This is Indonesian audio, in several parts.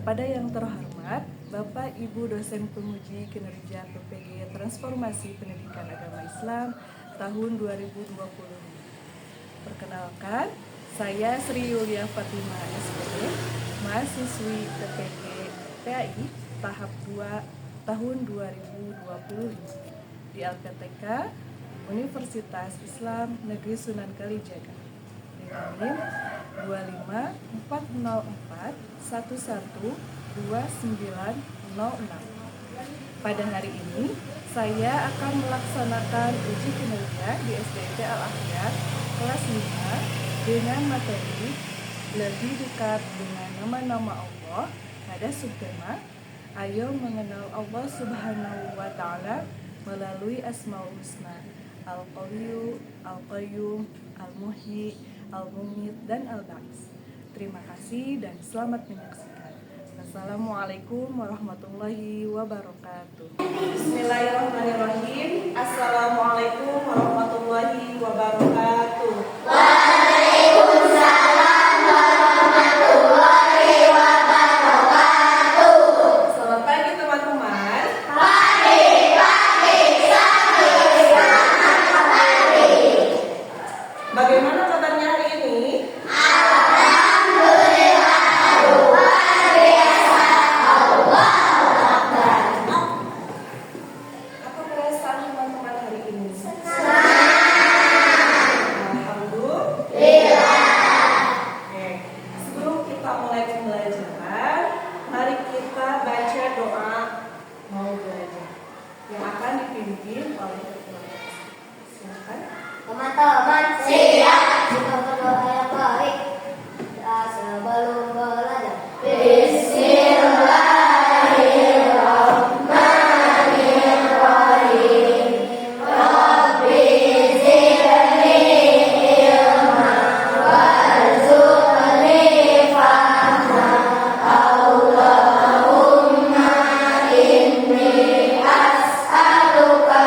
Kepada yang terhormat Bapak Ibu dosen penguji kinerja PPG Transformasi Pendidikan Agama Islam tahun 2020. Perkenalkan, saya Sri Yulia Fatima SPD, mahasiswi PPG PAI tahap 2 tahun 2020 di LPTK Universitas Islam Negeri Sunan Kalijaga dengan NIM 25441129006. Pada hari ini, saya akan melaksanakan uji kinerja di SDIT Al-Akhyar kelas 5 dengan materi lebih dekat dengan nama-nama Allah pada subtema Ayo mengenal Allah Subhanahu wa Ta'ala melalui Asmaul Husna, Al-Qawiyyu, Al-Qayyum, Al-Muhyi, Al-Mumit, dan Al-Ba'is. Terima kasih dan selamat menyaksikan. Assalamualaikum warahmatullahi wabarakatuh. Bismillahirrahmanirrahim. Assalamualaikum warahmatullahi wabarakatuh. Waalaikumsalam warahmatullahi wabarakatuh. Selamat pagi teman-teman. Pagi, selamat pagi. Bagaimana kabarnya hari ini? Alhamdulillah, luar biasa. Allahu Akbar. Apa perasaan teman-teman hari ini? Alhamdulillah. Oke. Sebelum kita mulai pembelajaran, mari kita baca doa mau belajar yang akan dipimpin oleh ketua. Silakan. Teman-teman siap jika berdoa yang baik. Sebelum belajar. Bismillahirrahmanirrahim. Rabbi zidni ilma warzuqni fahma. Allahumma inni as'aluka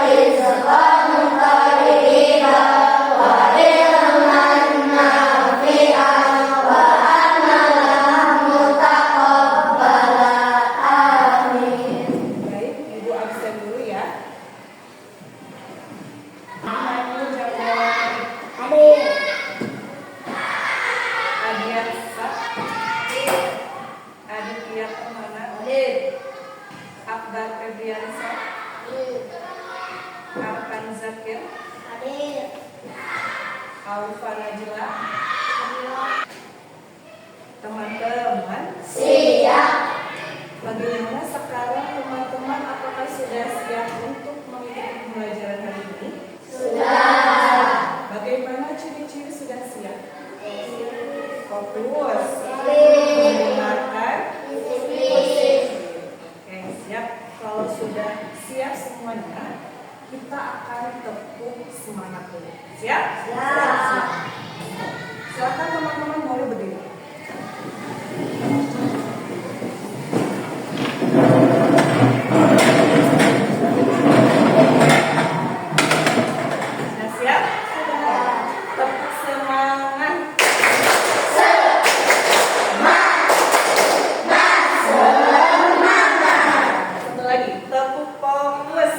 rizqan thayyiban wa ilman nafi'an wa amalan mutaqabbalan. Amin. Baik, Ibu absen dulu ya. Namanya jawab Amin. Adiansa, Aditya Permana, Amin. Akbar Febriansa, Arkan Zakir, Amin. Aufa Najla. Teman-teman, Siap. bagaimana sekarang teman-teman? Apakah sudah siap untuk mengikuti pembelajaran hari ini? Sudah. Bagaimana ciri-ciri sudah siap? Fokus, Disiplin. mendengarkan. Disiplin. Oke, siap. Kalau sudah siap semuanya, kita akan tepuk semangat dulu. Siap? Siap. Silakan teman-teman boleh berdiri. Sudah siap? Tepuk semangat. Satu lagi, tepuk fokus.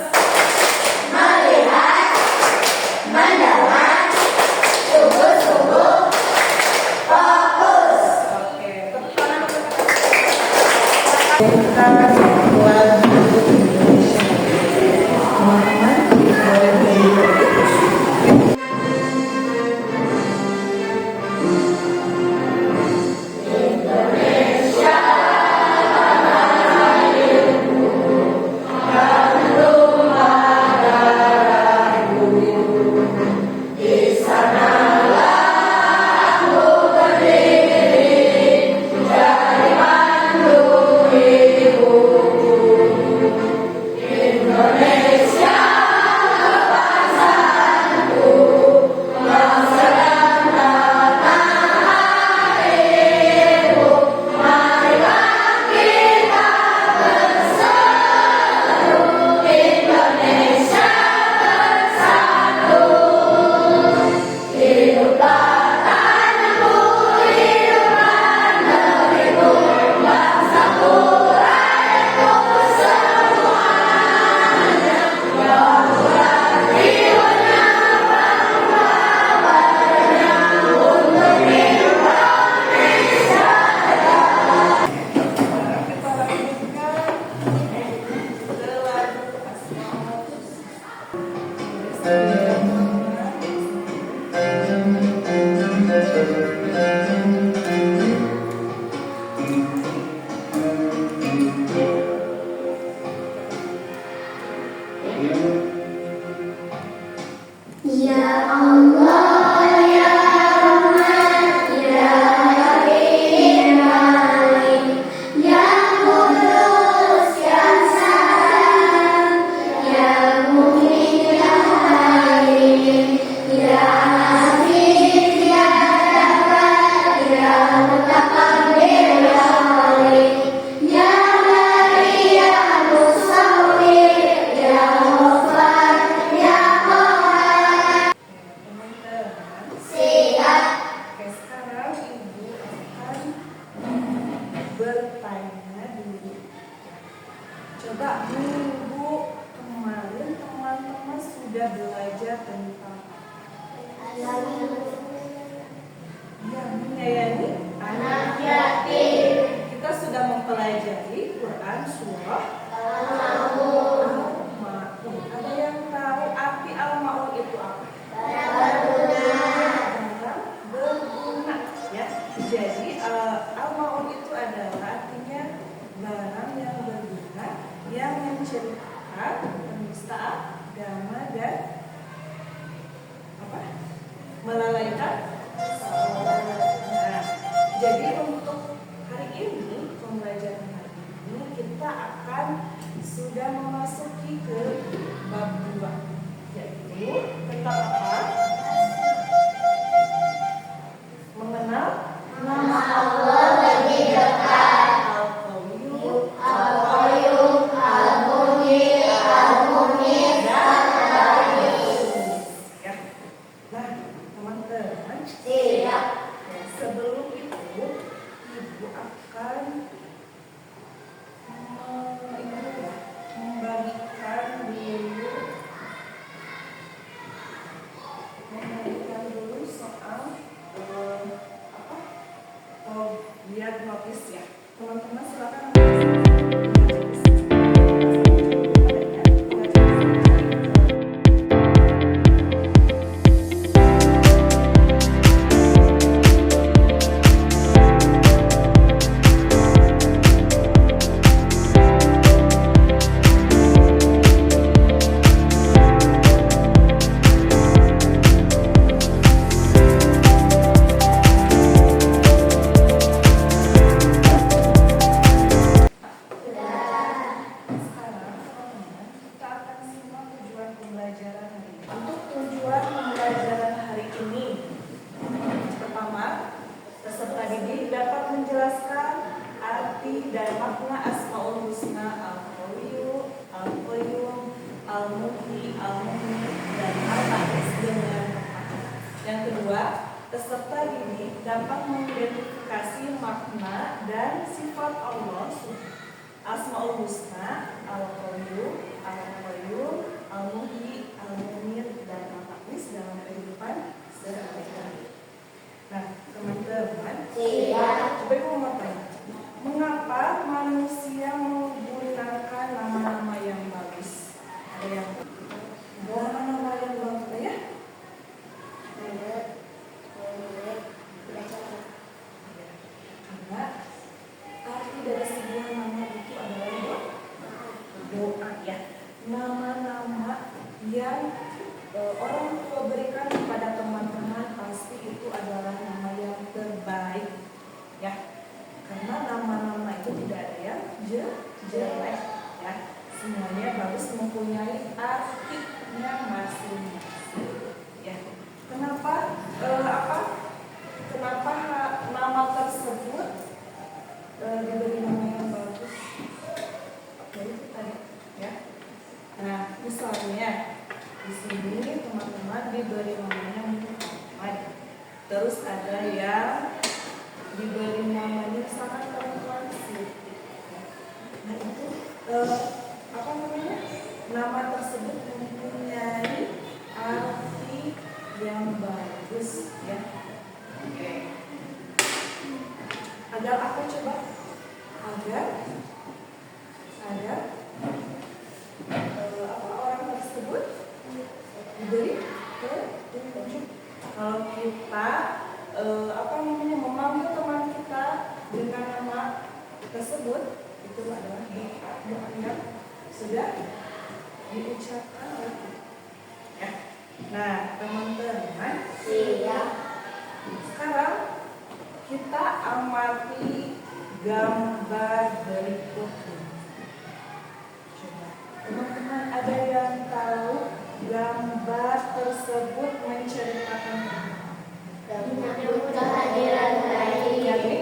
Melihat, mendengar, sungguh-sungguh fokus. Oke, tepuk tangan untuk kita buat Indonesia. Teman-teman, boleh berdiri. Dari Bandung Ibu. Ya Allah, ya Rahman, ya Rahim, ya Qudus, ya Salam, ya Mu'min, ya Muhaimin, ya Aziz, ya Jabbar, ya Mutakabbir, ya Khalik, ya Bari, ya Musawwir, ya Ghaffar, ya Qahhar. Teman-teman, Siap. oke, sekarang Ibu akan bertanya dulu. Coba minggu kemarin teman-teman sudah belajar tentang ya, menyayangi anak Yatim. Kita sudah mempelajari Quran surah Al-Maun. Al-Maun. Ada yang tahu arti Al-Maun itu apa? Barang berguna, ya. Jadi Al-Maun itu adalah artinya barang yang berguna yang menceritakan penista agama dan apa? Melalaikan salah. Nah, jadi untuk hari ini, pembelajaran hari ini kita akan sudah memasuki ke bab 2, yaitu tentang apa? Mengenal Nama Allah lebih dekat. Al-Qayyum, Al-Qayyum, Al-Muhyi, Al-Mumin, dan Al-Aziz. ya. Nah, teman-teman, Siap. sebelum itu Ibu akan membagikan dulu soal apa? Lihat notis ya. Teman-teman silakan sekarang teman-teman, kita akan simak tujuan pembelajaran hari ini. Untuk tujuan pembelajaran hari ini, pertama, peserta didik dapat menjelaskan arti dan makna Asmaul Husna Al-Qayyum, Al-Qayyum, Al-Muhyi, Al-Mumin, dan Al-Aziz dengan tepat. Yang kedua, peserta didik dapat mengidentifikasi makna dan sifat Allah Asmaul Husna, Al-Qayyum, Al-Qayyum, Al-Muhyi, Al-Mumin, dan Al-Aziz dalam kehidupan sehari-hari. Nah, teman-teman, coba ibu mau tanya, mengapa manusia menggunakan nama-nama yang bagus? Ada yang nama-nama yang bagus ya? Karena arti dari sebuah nama itu adalah doa, ya. Nama-nama yang orang tua berikan kepada teman-teman pasti itu adalah nama yang terbaik, ya. Karena nama-nama itu tidak ada yang jelek, ya. Semuanya bagus, mempunyai artinya masing-masing, ya. Kenapa Kenapa nama tersebut diberi nama yang bagus? Oke, itu tadi, ya. Nah, misalnya di sini teman-teman diberi namanya Muhammad. Terus ada yang diberi namanya sangat perempuan Siti. Nah, itu apa namanya? Nama tersebut mempunyai arti yang bagus, ya. Oke. Agar apa coba? Agar orang tersebut diberi petunjuk. Kalau kita memanggil teman kita dengan nama tersebut, itu adalah doa yang sudah diucapkan ya. Nah, teman-teman, Siap. sekarang kita amati gambar berikut ini. Coba, teman-teman ada yang tahu gambar tersebut menceritakan apa? Menyambut kehadiran bayi. Jadi,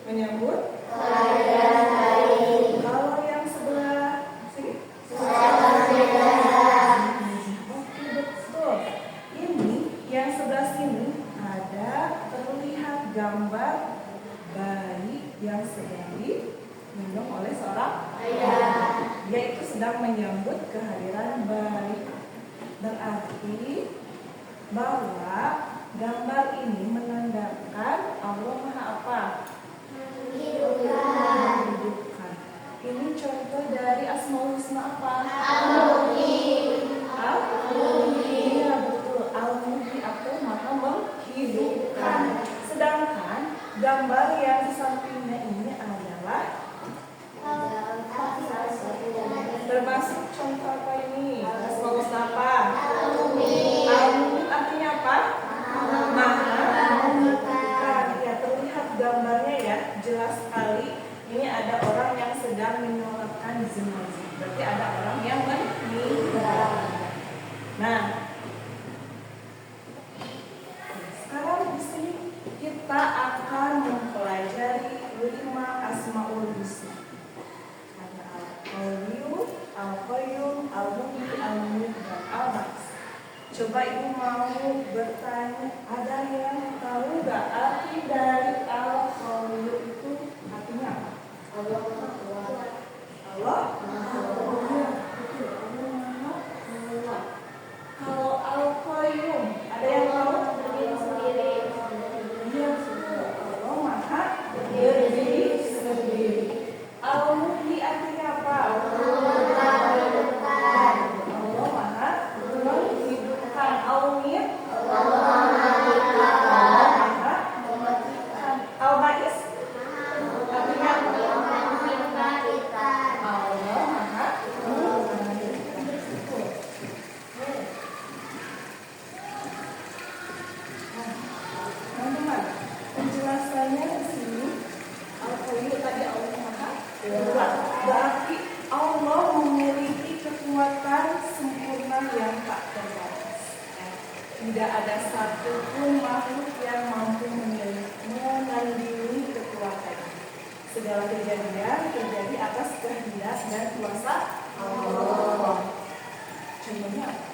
menyambut Kehadiran bayi. kalau yang sebelah sini. Oke, betul. Ini yang sebelah sini ada terlihat gambar bayi yang sedang digendong oleh seorang ayah. Yaitu sedang menyambut kehadiran bayi. Berarti bahwa gambar ini menandakan Allah Maha apa? Menghidupkan. Ini contoh dari Asmaul Husna apa? Iya betul. Al-Muhyi atau Maha menghidupkan. Sedangkan gambar yang di sampingnya ini adalah termasuk contoh apa ini? Asmaul Husna apa? Al-Muhyi artinya apa? Maha menghidupkan. Ya, terlihat gambarnya ya, jelas sekali. Ini ada orang yang sedang menyolatkan jenazah. Berarti ada orang yang meninggal. Nah, sekarang di sini kita akan mempelajari 5 Asmaul Husna. Ada Al-Qayyum, Al-Qayyum, Al-Muhyi, Al-Mumiit, dan Al-Ba'is. Coba ibu mau bertanya, ada yang tahu nggak arti dari Al-Qayyum itu artinya apa? Allah Maha Kuat. Allah Maha Kuat. Kalau Al-Qayyum, ada yang tahu? Iya, Allah Maha berdiri sendiri. Al-Muhyi artinya apa? Allah Maha menghidupkan. Al-Mumiit Al-Ba'is artinya apa? Allah Maha teman-teman, penjelasannya di sini Al-Qayyum tadi Allah Maha Kuat. Berarti Allah memiliki kekuatan sempurna yang tak terbatas. Tidak ada satupun makhluk yang mampu menandingi kekuatannya. Segala kejadian terjadi atas kehendak dan kuasa Allah. Contohnya apa?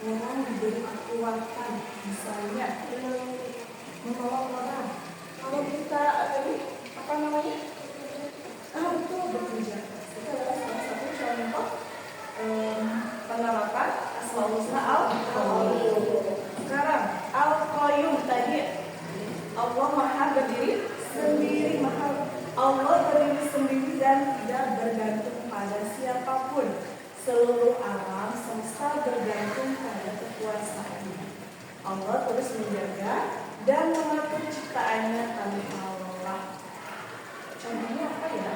Orang diberi kekuatan, misalnya menolong orang. Kalau kita apa namanya? Betul bekerja. Itu adalah salah satu contoh penerapan Asmaul Husna Al-Qayyum. Sekarang Al-Qayyum tadi Allah Maha berdiri sendiri, Allah berdiri sendiri dan tidak bergantung pada siapapun. Seluruh alam semesta bergantung pada kekuasaannya. Allah terus menjaga dan mengatur ciptaannya tanpa lelah. Contohnya apa ya?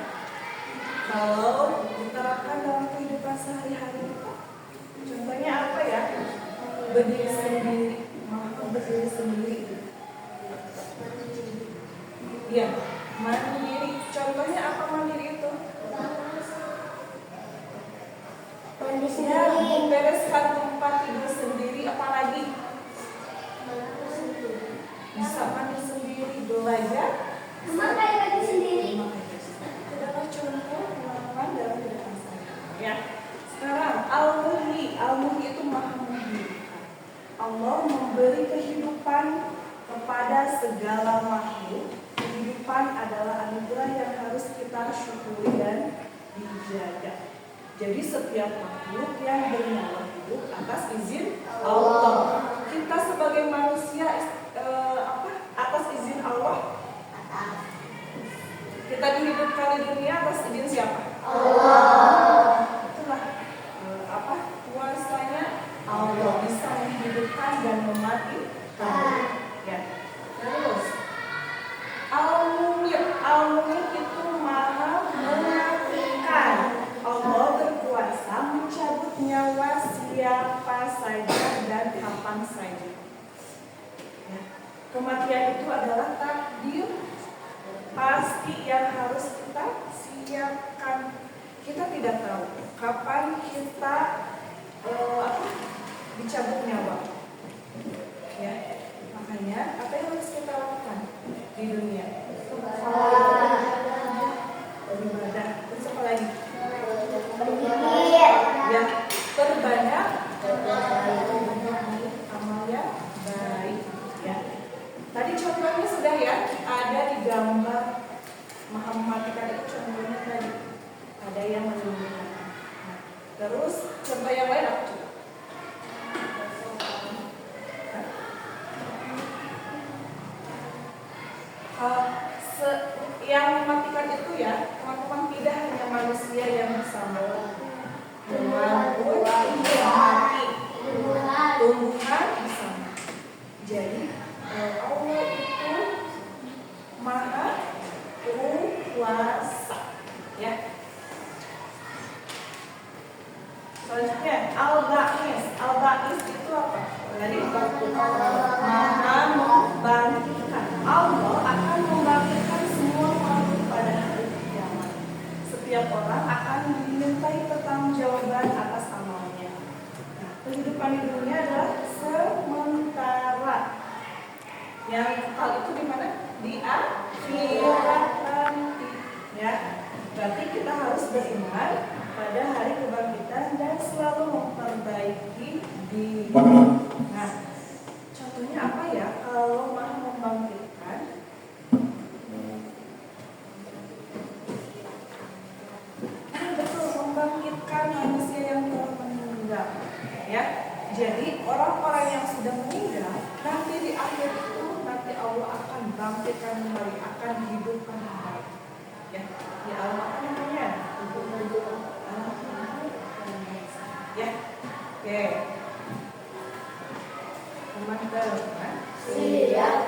Kalau diterapkan dalam kehidupan sehari-hari kita, contohnya apa ya? Berdiri sendiri, Maha berdiri sendiri. Iya, mandiri. Contohnya apa mandiri itu? Ya, membereskan tempat tidur sendiri, apalagi bisa mandi sendiri, belajar Memakai baju sendiri. itu adalah contoh pengalaman dalam kehidupan sehari-hari. Ya. Sekarang Al-Muhyi itu Maha menghidupkan. Allah memberi kehidupan kepada segala makhluk. Kehidupan adalah anugerah yang harus kita syukuri dan dijaga. Jadi setiap makhluk yang bernyawa hidup atas izin Allah. Kita sebagai manusia atas izin Allah. Kita dihidupkan di dunia atas izin siapa? Allah. Itulah kuasanya Allah bisa menghidupkan dan mematikan. Ya. Terus Al-Mumiit itu Maha kematian itu adalah takdir pasti yang harus kita siapkan. Kita tidak tahu kapan kita dicabut nyawa. Ya, makanya apa yang harus kita lakukan di dunia? Beribadah. Terus apa lagi? Ya, perbanyak amal yang baik. Ya. Tadi contohnya sudah ya, ada di gambar mematikan itu contohnya tadi. Ada yang menyembunyikan. Nah, terus contoh yang lain apa coba? Yang mematikan itu ya, teman-teman, tidak hanya manusia yang bisa melakukan mati, tumbuhan bisa mati. Jadi Allah itu maha kuasa. Ya. Selanjutnya al-ba'is. Al-ba'is itu apa? Tadi maha membangkitkan. Allah akan membangkitkan semua makhluk pada hari kiamat. Setiap orang akan dimintai pertanggungjawaban atas amalnya. Nah, kehidupan di dunia adalah sementara. Yang kekal itu di mana? Di akhirat nanti. Ya, berarti kita harus beriman pada hari kebangkitan dan selalu memperbaiki diri. Nah, contohnya apa ya kalau Maha membangkitkan? Betul, membangkitkan manusia yang telah meninggal. Ya, jadi orang-orang yang sudah meninggal nanti di akhir itu nanti Allah akan bangkitkan kembali, akan hidupkan kembali. Ya, di Al-Baqarah namanya. Ya, oke. Teman-teman, Siap.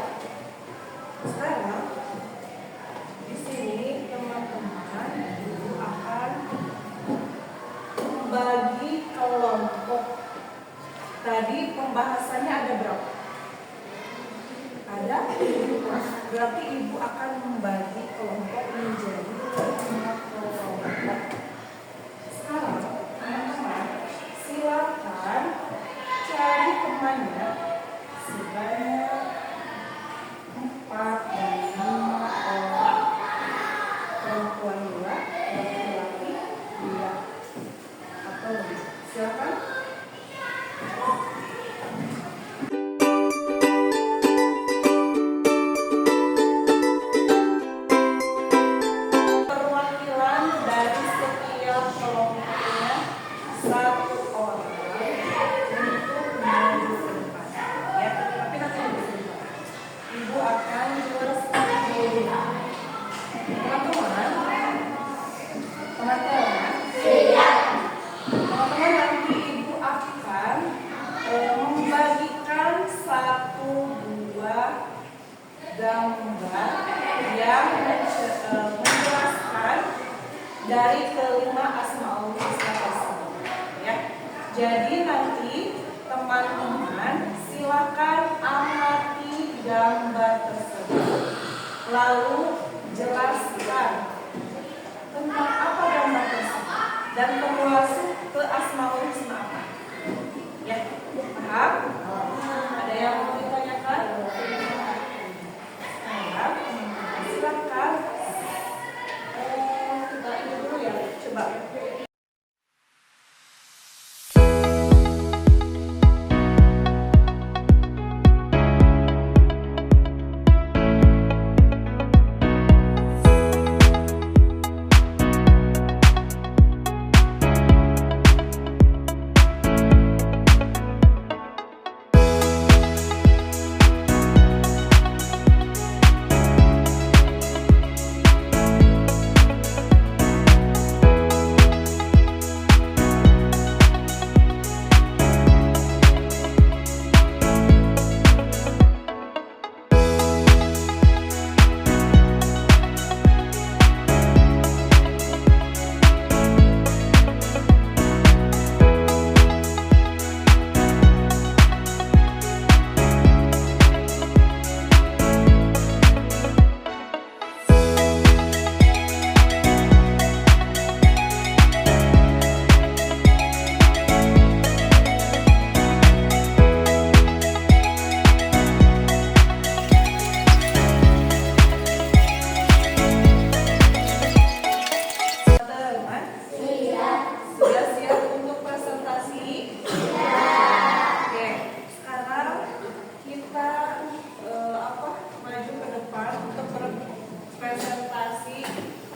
sekarang di sini teman-teman akan membagi kelompok. Tadi pembahasannya ada berapa? Ada 5. Berarti ibu akan membagi kelompok menjadi 5 kelompok. Sekarang teman-teman silakan cari temannya sebanyak 4 dan 5 orang. Perempuan 2, laki-laki 2 atau lebih. Silakan. Perwakilan dari setiap kelompoknya 1 orang untuk maju ke depan. Ya, tapi nanti di sini. Ibu akan jelaskan dulu. Teman-teman, teman-teman nanti ibu akan membagikan 1-2 gambar yang menjelaskan dari kelima Asmaul Husna. Ya, jadi nanti teman-teman silakan amati gambar tersebut, lalu jelaskan tentang apa gambar tersebut dan termasuk ke Asmaul Husna apa. Ya, paham? Ada yang mau ditanyakan? Silakan. Kita ini dulu ya, coba. presentasi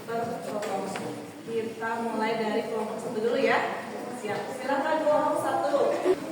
berkelompok. Kita mulai dari kelompok 1 dulu ya. Siap. Silakan kelompok 1.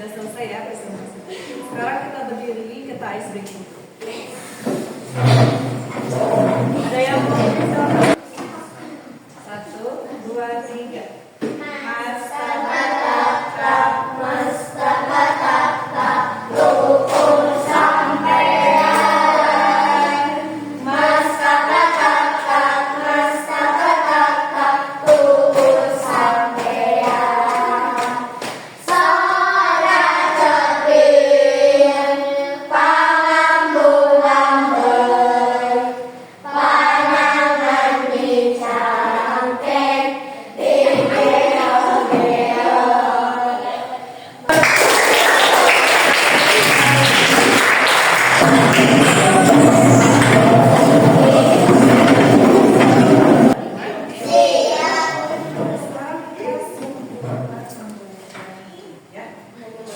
sudah selesai ya presentasi. Sekarang kita berdiri, kita ice breaking. Ada yang mau bicara? 1, 2, 3.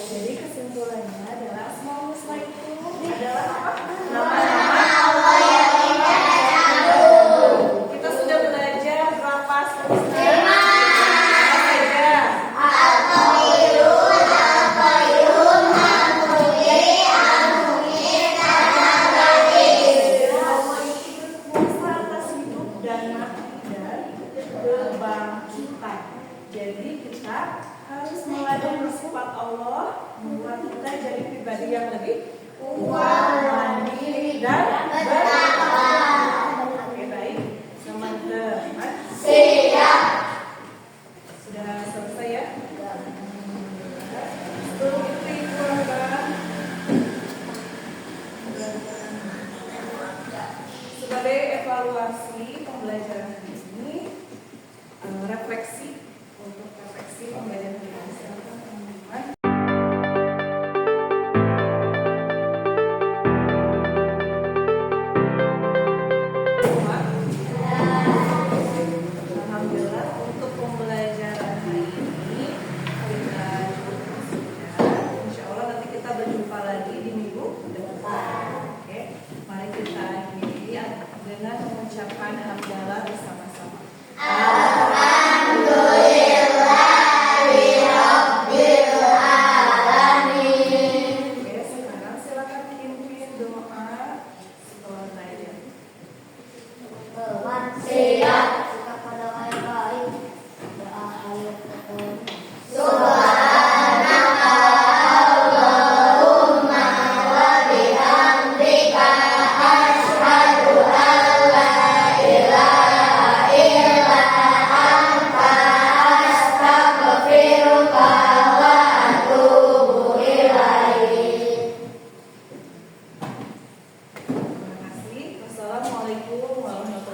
Jadi kesimpulannya adalah Asmaul Husna itu adalah apa? Nama-nama Allah yang indah dan agung. Kita sudah belajar berapa Asmaul Husna? 5. Apa saja? Al-Qayyum, Al-Qayyum, Al-Muhyi, Al-Mumiit, Al-Hafiz. Allah itu berkuasa atas hidup dan mati dan kebangkitan. Jadi kita harus meladeni sifat Allah, membuat kita jadi pribadi yang lebih kuat, mandiri, dan bertakwa. Oke, baik. Teman-teman, siap. Sudah selesai ya? Sebelum itu Ibu akan sebagai evaluasi pembelajaran ini, refleksi untuk refleksi pembelajaran kita. Alhamdulillah untuk pembelajaran hari ini kita cukup sudah. Insya Allah nanti kita berjumpa lagi di minggu depan. Oke, mari kita akhiri dengan mengucapkan hamdalah bersama-sama. Oke, sekarang silakan pimpin doa setelah belajar. Siap. Kita pada baik. Doa hayat Terima kasih. Wassalamualaikum warahmatullahi wabarakatuh.